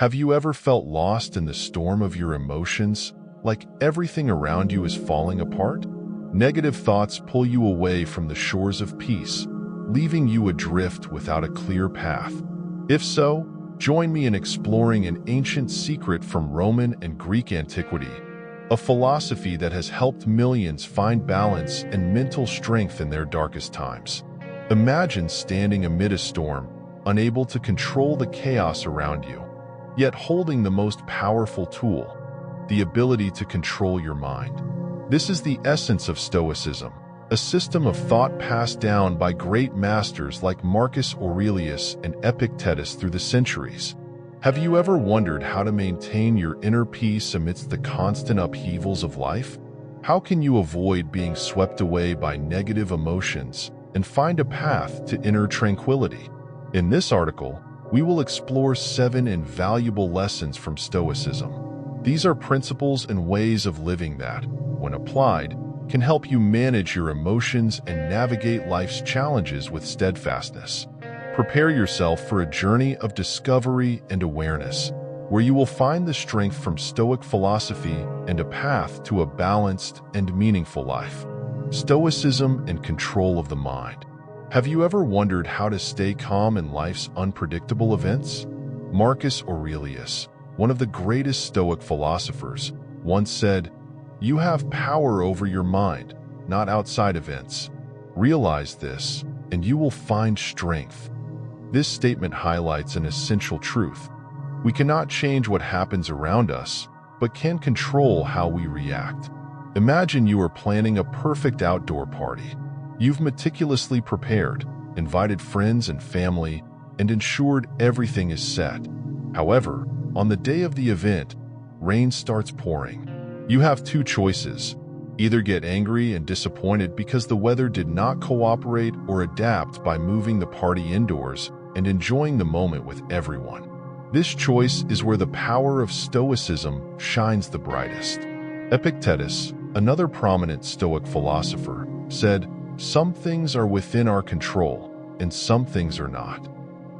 Have you ever felt lost in the storm of your emotions, like everything around you is falling apart? Negative thoughts pull you away from the shores of peace, leaving you adrift without a clear path. If so, join me in exploring an ancient secret from Roman and Greek antiquity, a philosophy that has helped millions find balance and mental strength in their darkest times. Imagine standing amid a storm, unable to control the chaos around you, yet holding the most powerful tool, the ability to control your mind. This is the essence of Stoicism, a system of thought passed down by great masters like Marcus Aurelius and Epictetus through the centuries. Have you ever wondered how to maintain your inner peace amidst the constant upheavals of life? How can you avoid being swept away by negative emotions and find a path to inner tranquility? In this article, we will explore 7 invaluable lessons from Stoicism. These are principles and ways of living that, when applied, can help you manage your emotions and navigate life's challenges with steadfastness. Prepare yourself for a journey of discovery and awareness, where you will find the strength from Stoic philosophy and a path to a balanced and meaningful life. Stoicism and control of the mind. Have you ever wondered how to stay calm in life's unpredictable events? Marcus Aurelius, one of the greatest Stoic philosophers, once said, "You have power over your mind, not outside events. Realize this, and you will find strength." This statement highlights an essential truth. We cannot change what happens around us, but can control how we react. Imagine you are planning a perfect outdoor party. You've meticulously prepared, invited friends and family, and ensured everything is set. However, on the day of the event, rain starts pouring. You have 2 choices. Either get angry and disappointed because the weather did not cooperate, or adapt by moving the party indoors and enjoying the moment with everyone. This choice is where the power of Stoicism shines the brightest. Epictetus, another prominent Stoic philosopher, said, "Some things are within our control, and some things are not."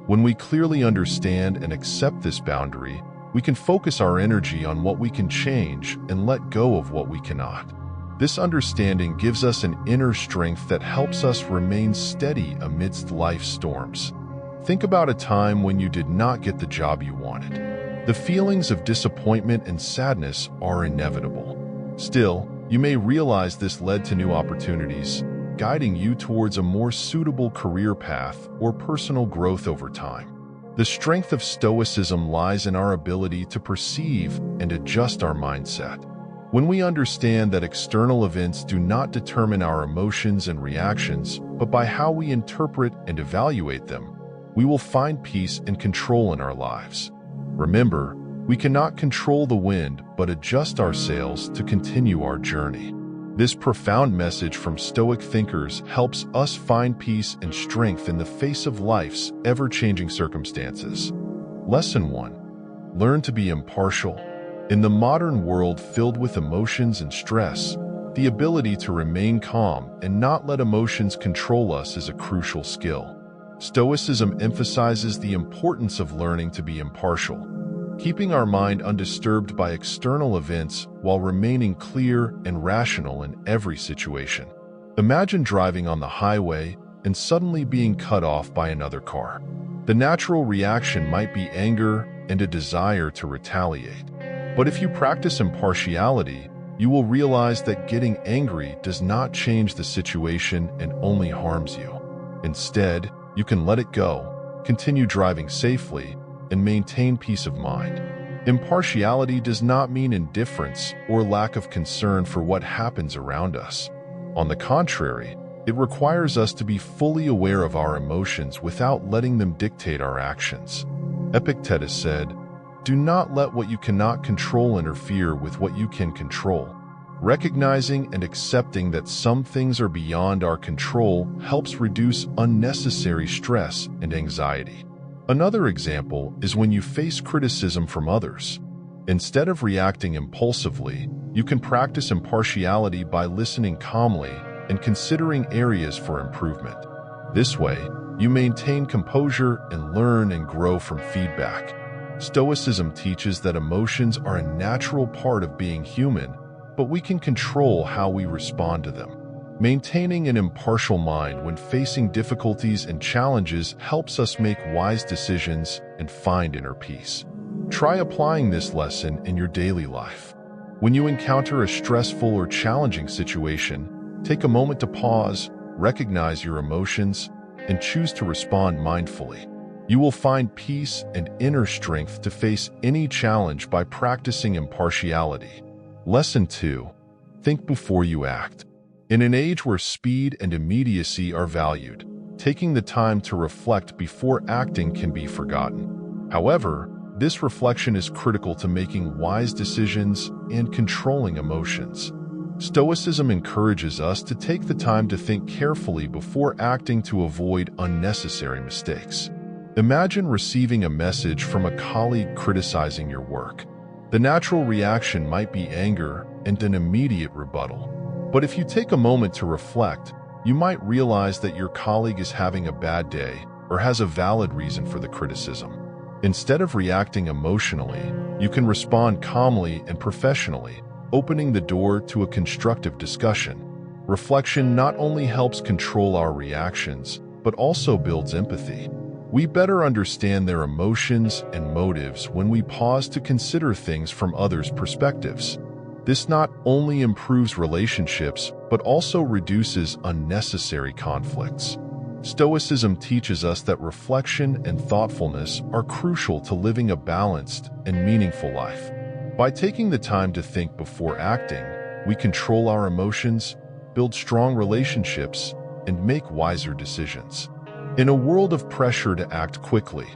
When we clearly understand and accept this boundary, we can focus our energy on what we can change and let go of what we cannot. This understanding gives us an inner strength that helps us remain steady amidst life's storms. Think about a time when you did not get the job you wanted. The feelings of disappointment and sadness are inevitable. Still, you may realize this led to new opportunities, guiding you towards a more suitable career path or personal growth over time. The strength of Stoicism lies in our ability to perceive and adjust our mindset. When we understand that external events do not determine our emotions and reactions, but by how we interpret and evaluate them, we will find peace and control in our lives. Remember, we cannot control the wind, but adjust our sails to continue our journey. This profound message from Stoic thinkers helps us find peace and strength in the face of life's ever-changing circumstances. Lesson 1. Learn to be impartial. In the modern world filled with emotions and stress, the ability to remain calm and not let emotions control us is a crucial skill. Stoicism emphasizes the importance of learning to be impartial, keeping our mind undisturbed by external events while remaining clear and rational in every situation. Imagine driving on the highway and suddenly being cut off by another car. The natural reaction might be anger and a desire to retaliate. But if you practice impartiality, you will realize that getting angry does not change the situation and only harms you. Instead, you can let it go, continue driving safely, and maintain peace of mind. Impartiality does not mean indifference or lack of concern for what happens around us. On the contrary, it requires us to be fully aware of our emotions without letting them dictate our actions. Epictetus said, "Do not let what you cannot control interfere with what you can control." Recognizing and accepting that some things are beyond our control helps reduce unnecessary stress and anxiety. Another example is when you face criticism from others. Instead of reacting impulsively, you can practice impartiality by listening calmly and considering areas for improvement. This way, you maintain composure and learn and grow from feedback. Stoicism teaches that emotions are a natural part of being human, but we can control how we respond to them. Maintaining an impartial mind when facing difficulties and challenges helps us make wise decisions and find inner peace. Try applying this lesson in your daily life. When you encounter a stressful or challenging situation, take a moment to pause, recognize your emotions, and choose to respond mindfully. You will find peace and inner strength to face any challenge by practicing impartiality. Lesson 2. Think before you act. In an age where speed and immediacy are valued, taking the time to reflect before acting can be forgotten. However, this reflection is critical to making wise decisions and controlling emotions. Stoicism encourages us to take the time to think carefully before acting to avoid unnecessary mistakes. Imagine receiving a message from a colleague criticizing your work. The natural reaction might be anger and an immediate rebuttal. But if you take a moment to reflect, you might realize that your colleague is having a bad day or has a valid reason for the criticism. Instead of reacting emotionally, you can respond calmly and professionally, opening the door to a constructive discussion. Reflection not only helps control our reactions, but also builds empathy. We better understand their emotions and motives when we pause to consider things from others' perspectives. This not only improves relationships, but also reduces unnecessary conflicts. Stoicism teaches us that reflection and thoughtfulness are crucial to living a balanced and meaningful life. By taking the time to think before acting, we control our emotions, build strong relationships, and make wiser decisions. In a world of pressure to act quickly,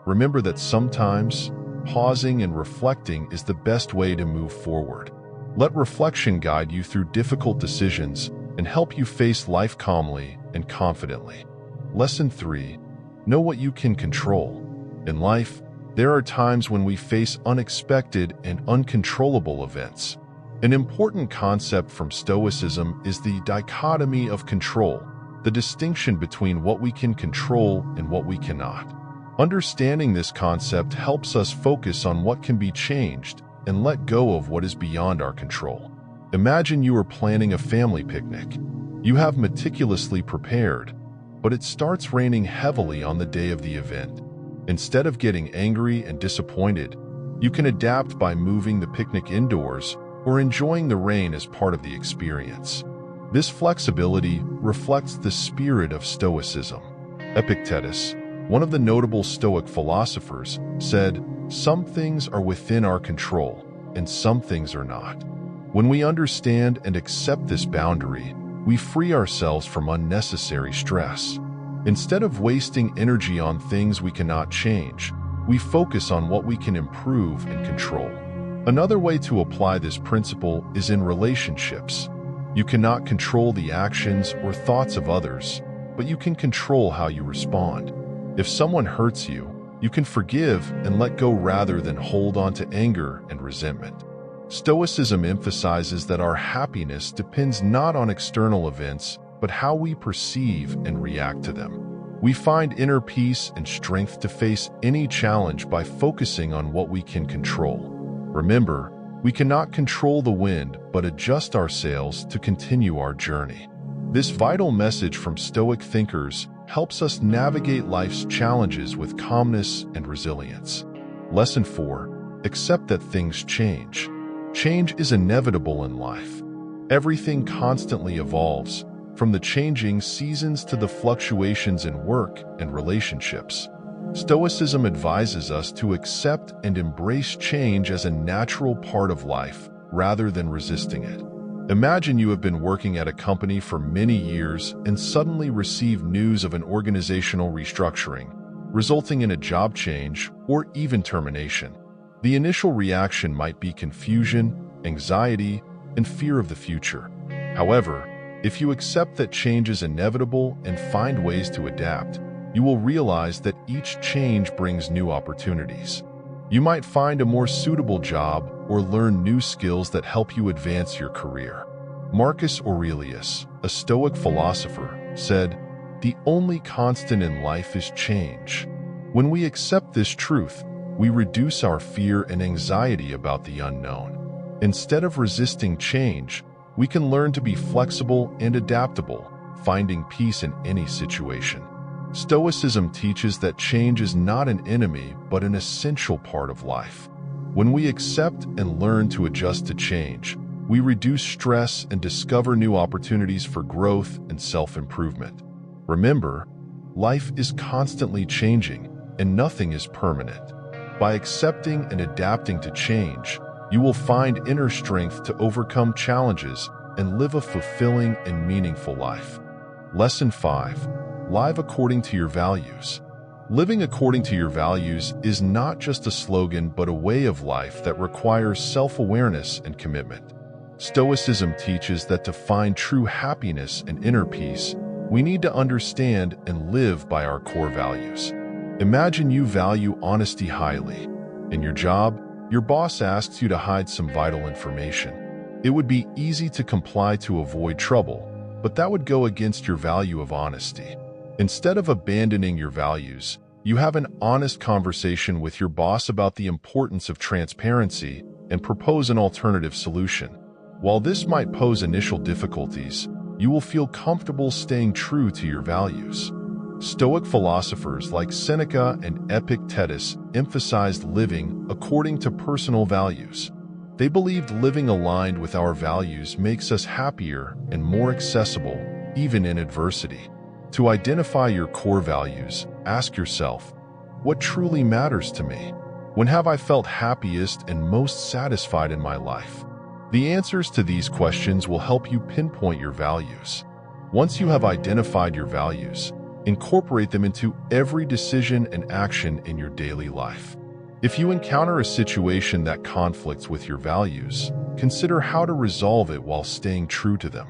remember that sometimes pausing and reflecting is the best way to move forward. Let reflection guide you through difficult decisions and help you face life calmly and confidently. Lesson 3. Know what you can control. In life, there are times when we face unexpected and uncontrollable events. An important concept from Stoicism is the dichotomy of control, the distinction between what we can control and what we cannot. Understanding this concept helps us focus on what can be changed and let go of what is beyond our control. Imagine you are planning a family picnic. You have meticulously prepared, but it starts raining heavily on the day of the event. Instead of getting angry and disappointed, you can adapt by moving the picnic indoors or enjoying the rain as part of the experience. This flexibility reflects the spirit of Stoicism. Epictetus, one of the notable Stoic philosophers, said, "Some things are within our control, and some things are not." When we understand and accept this boundary, we free ourselves from unnecessary stress. Instead of wasting energy on things we cannot change, we focus on what we can improve and control. Another way to apply this principle is in relationships. You cannot control the actions or thoughts of others, but you can control how you respond. If someone hurts you, you can forgive and let go rather than hold on to anger and resentment. Stoicism emphasizes that our happiness depends not on external events, but how we perceive and react to them. We find inner peace and strength to face any challenge by focusing on what we can control. Remember, we cannot control the wind, but adjust our sails to continue our journey. This vital message from Stoic thinkers helps us navigate life's challenges with calmness and resilience. Lesson 4. Accept that things change. Change is inevitable in life. Everything constantly evolves, from the changing seasons to the fluctuations in work and relationships. Stoicism advises us to accept and embrace change as a natural part of life, rather than resisting it. Imagine you have been working at a company for many years and suddenly receive news of an organizational restructuring, resulting in a job change or even termination. The initial reaction might be confusion, anxiety, and fear of the future. However, if you accept that change is inevitable and find ways to adapt, you will realize that each change brings new opportunities. You might find a more suitable job or learn new skills that help you advance your career. Marcus Aurelius, a Stoic philosopher, said, "The only constant in life is change." When we accept this truth, we reduce our fear and anxiety about the unknown. Instead of resisting change, we can learn to be flexible and adaptable, finding peace in any situation. Stoicism teaches that change is not an enemy but an essential part of life. When we accept and learn to adjust to change, we reduce stress and discover new opportunities for growth and self-improvement. Remember, life is constantly changing and nothing is permanent. By accepting and adapting to change, you will find inner strength to overcome challenges and live a fulfilling and meaningful life. Lesson 5. Live according to your values. Living according to your values is not just a slogan but a way of life that requires self-awareness and commitment. Stoicism teaches that to find true happiness and inner peace, we need to understand and live by our core values. Imagine you value honesty highly. In your job, your boss asks you to hide some vital information. It would be easy to comply to avoid trouble, but that would go against your value of honesty. Instead of abandoning your values, you have an honest conversation with your boss about the importance of transparency and propose an alternative solution. While this might pose initial difficulties, you will feel comfortable staying true to your values. Stoic philosophers like Seneca and Epictetus emphasized living according to personal values. They believed living aligned with our values makes us happier and more accessible, even in adversity. To identify your core values, ask yourself, what truly matters to me? When have I felt happiest and most satisfied in my life? The answers to these questions will help you pinpoint your values. Once you have identified your values, incorporate them into every decision and action in your daily life. If you encounter a situation that conflicts with your values, consider how to resolve it while staying true to them.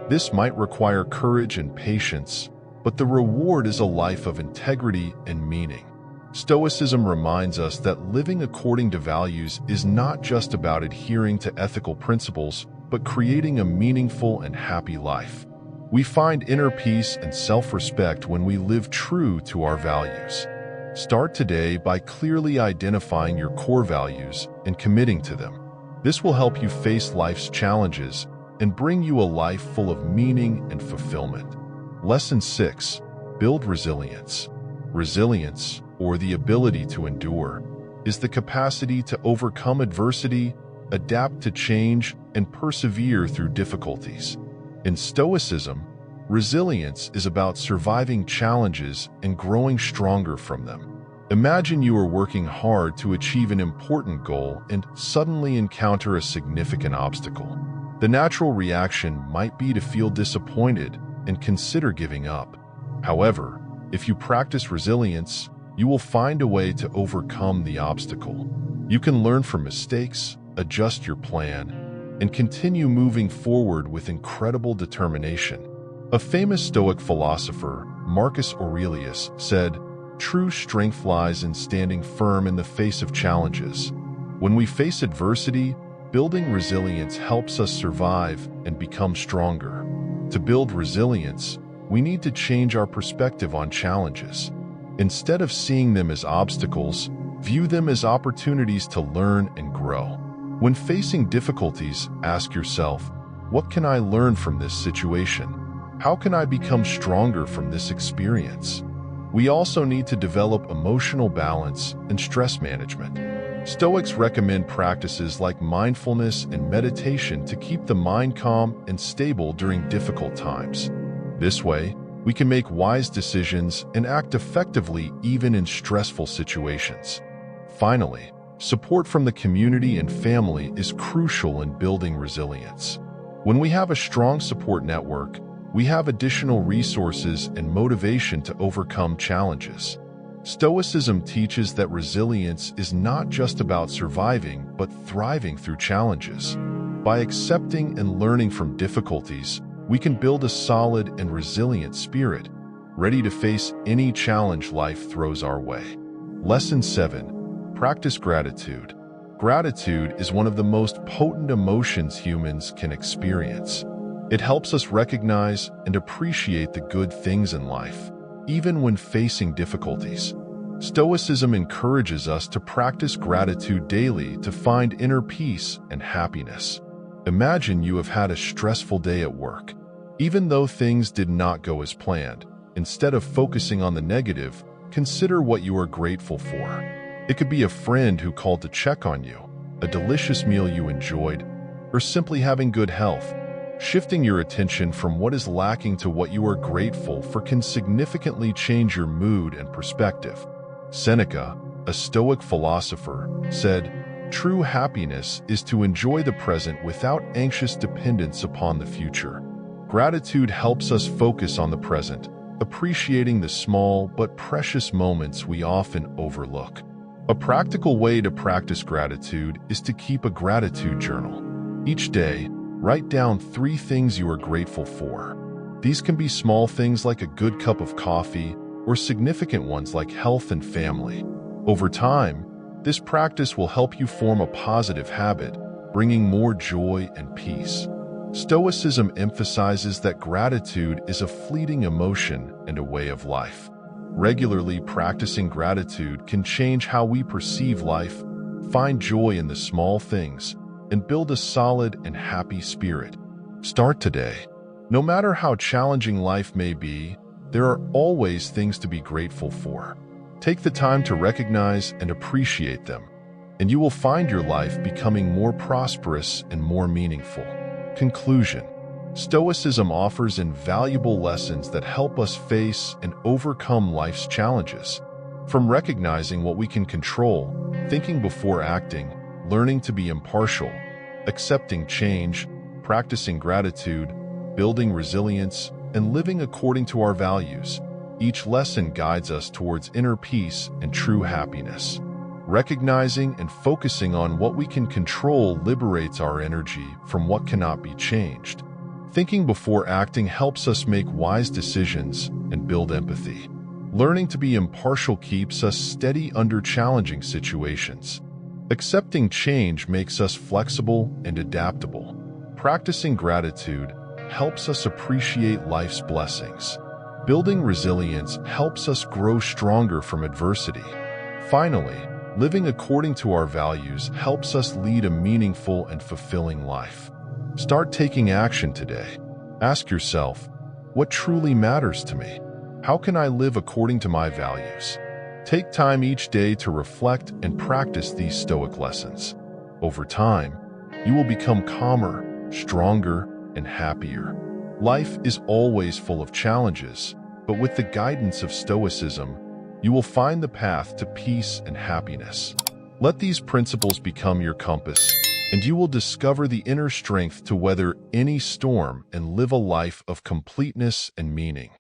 This might require courage and patience, but the reward is a life of integrity and meaning. Stoicism reminds us that living according to values is not just about adhering to ethical principles, but creating a meaningful and happy life. We find inner peace and self-respect when we live true to our values. Start today by clearly identifying your core values and committing to them. This will help you face life's challenges and bring you a life full of meaning and fulfillment. Lesson 6. Build resilience. Resilience, or the ability to endure, is the capacity to overcome adversity, adapt to change, and persevere through difficulties. In Stoicism, resilience is about surviving challenges and growing stronger from them. Imagine you are working hard to achieve an important goal and suddenly encounter a significant obstacle. The natural reaction might be to feel disappointed and consider giving up. However, if you practice resilience, you will find a way to overcome the obstacle. You can learn from mistakes, adjust your plan, and continue moving forward with incredible determination. A famous Stoic philosopher, Marcus Aurelius, said, "True strength lies in standing firm in the face of challenges." When we face adversity, building resilience helps us survive and become stronger. To build resilience, we need to change our perspective on challenges. Instead of seeing them as obstacles, view them as opportunities to learn and grow. When facing difficulties, ask yourself, what can I learn from this situation? How can I become stronger from this experience? We also need to develop emotional balance and stress management. Stoics recommend practices like mindfulness and meditation to keep the mind calm and stable during difficult times. This way, we can make wise decisions and act effectively even in stressful situations. Finally, support from the community and family is crucial in building resilience. When we have a strong support network, we have additional resources and motivation to overcome challenges. Stoicism teaches that resilience is not just about surviving, but thriving through challenges. By accepting and learning from difficulties, we can build a solid and resilient spirit, ready to face any challenge life throws our way. Lesson 7. Practice gratitude. Gratitude is one of the most potent emotions humans can experience. It helps us recognize and appreciate the good things in life, even when facing difficulties. Stoicism encourages us to practice gratitude daily to find inner peace and happiness. Imagine you have had a stressful day at work. Even though things did not go as planned, instead of focusing on the negative, consider what you are grateful for. It could be a friend who called to check on you, a delicious meal you enjoyed, or simply having good health. Shifting your attention from what is lacking to what you are grateful for can significantly change your mood and perspective. Seneca, a Stoic philosopher, said, "True happiness is to enjoy the present without anxious dependence upon the future." Gratitude helps us focus on the present, appreciating the small but precious moments we often overlook. A practical way to practice gratitude is to keep a gratitude journal. Each day, write down 3 things you are grateful for. These can be small things like a good cup of coffee, or significant ones like health and family. Over time, this practice will help you form a positive habit, bringing more joy and peace. Stoicism emphasizes that gratitude is a fleeting emotion and a way of life. Regularly practicing gratitude can change how we perceive life, find joy in the small things, and build a solid and happy spirit. Start today. No matter how challenging life may be, there are always things to be grateful for. Take the time to recognize and appreciate them, and you will find your life becoming more prosperous and more meaningful. Conclusion: Stoicism offers invaluable lessons that help us face and overcome life's challenges. From recognizing what we can control, thinking before acting, learning to be impartial, accepting change, practicing gratitude, building resilience, and living according to our values, each lesson guides us towards inner peace and true happiness. Recognizing and focusing on what we can control liberates our energy from what cannot be changed. Thinking before acting helps us make wise decisions and build empathy. Learning to be impartial keeps us steady under challenging situations. Accepting change makes us flexible and adaptable. Practicing gratitude helps us appreciate life's blessings. Building resilience helps us grow stronger from adversity. Finally, living according to our values helps us lead a meaningful and fulfilling life. Start taking action today. Ask yourself, what truly matters to me? How can I live according to my values? Take time each day to reflect and practice these Stoic lessons. Over time, you will become calmer, stronger, and happier. Life is always full of challenges, but with the guidance of Stoicism, you will find the path to peace and happiness. Let these principles become your compass, and you will discover the inner strength to weather any storm and live a life of completeness and meaning.